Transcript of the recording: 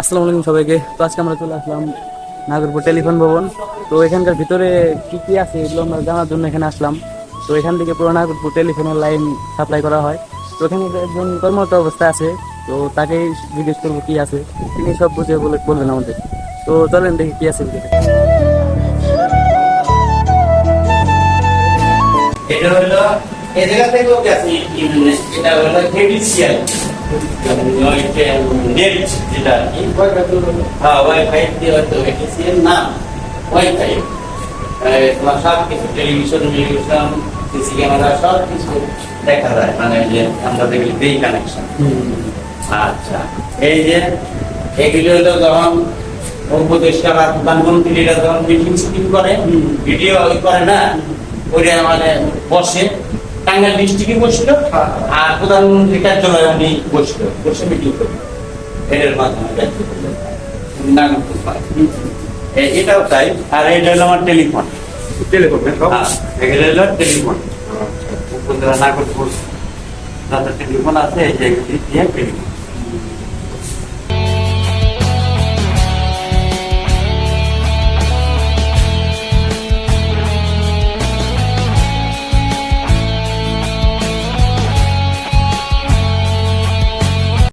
আসসালামু আলাইকুম সবাইকে। তো আজকে আমরা চলে আসলাম নাগরপুর টেলিফোন ভবন। তো এখানকার ভিতরে কি কি আছে এগুলো আমরা জানার জন্য এখানে আসলাম। তো এখান থেকে পুরো নাগরপুর টেলিফোনের লাইন সাপ্লাই করা হয়। তো এখানে একজন কর্মরত অবস্থায় আছে, তো তাকেই জিজ্ঞেস করবো কি আছে, তিনি সব বুঝে বলবেন আমাদের। তো চলেন দেখি কি আছে ভিতরে। এটা হলো এই জায়গা থেকেও গেছে এটা হলো হেডিসিয়াল নেট যেটা কি হ্যাঁ ওয়াইফাই দিয়ে হয়তো হেডিসিয়াল না ওয়াইফাই তোমার সব কিছু টেলিভিশন মিউজিয়াম সিসি ক্যামেরা সব কিছু দেখা যায়, মানে যে আমরা দেখি এই কানেকশন। আচ্ছা, এই যে এগুলো হলো যখন উপদেষ্টা বা প্রধানমন্ত্রীরা যখন মিটিং করে ভিডিও করে না, ওইটা মানে বসে টাঙ্গাইল ডিস্ট্রিক্টে বসছিল আর প্রধানমন্ত্রী কার্যালয়ে উনি বসে মিটিং করবেন এটার মাধ্যমে এটাও তাই। আর এটা হলো আমার টেলিফোন এগুলো হলো টেলিফোন উপজেলা নাগরপুর যাদের টেলিফোন আছে এই যে টেলিফোন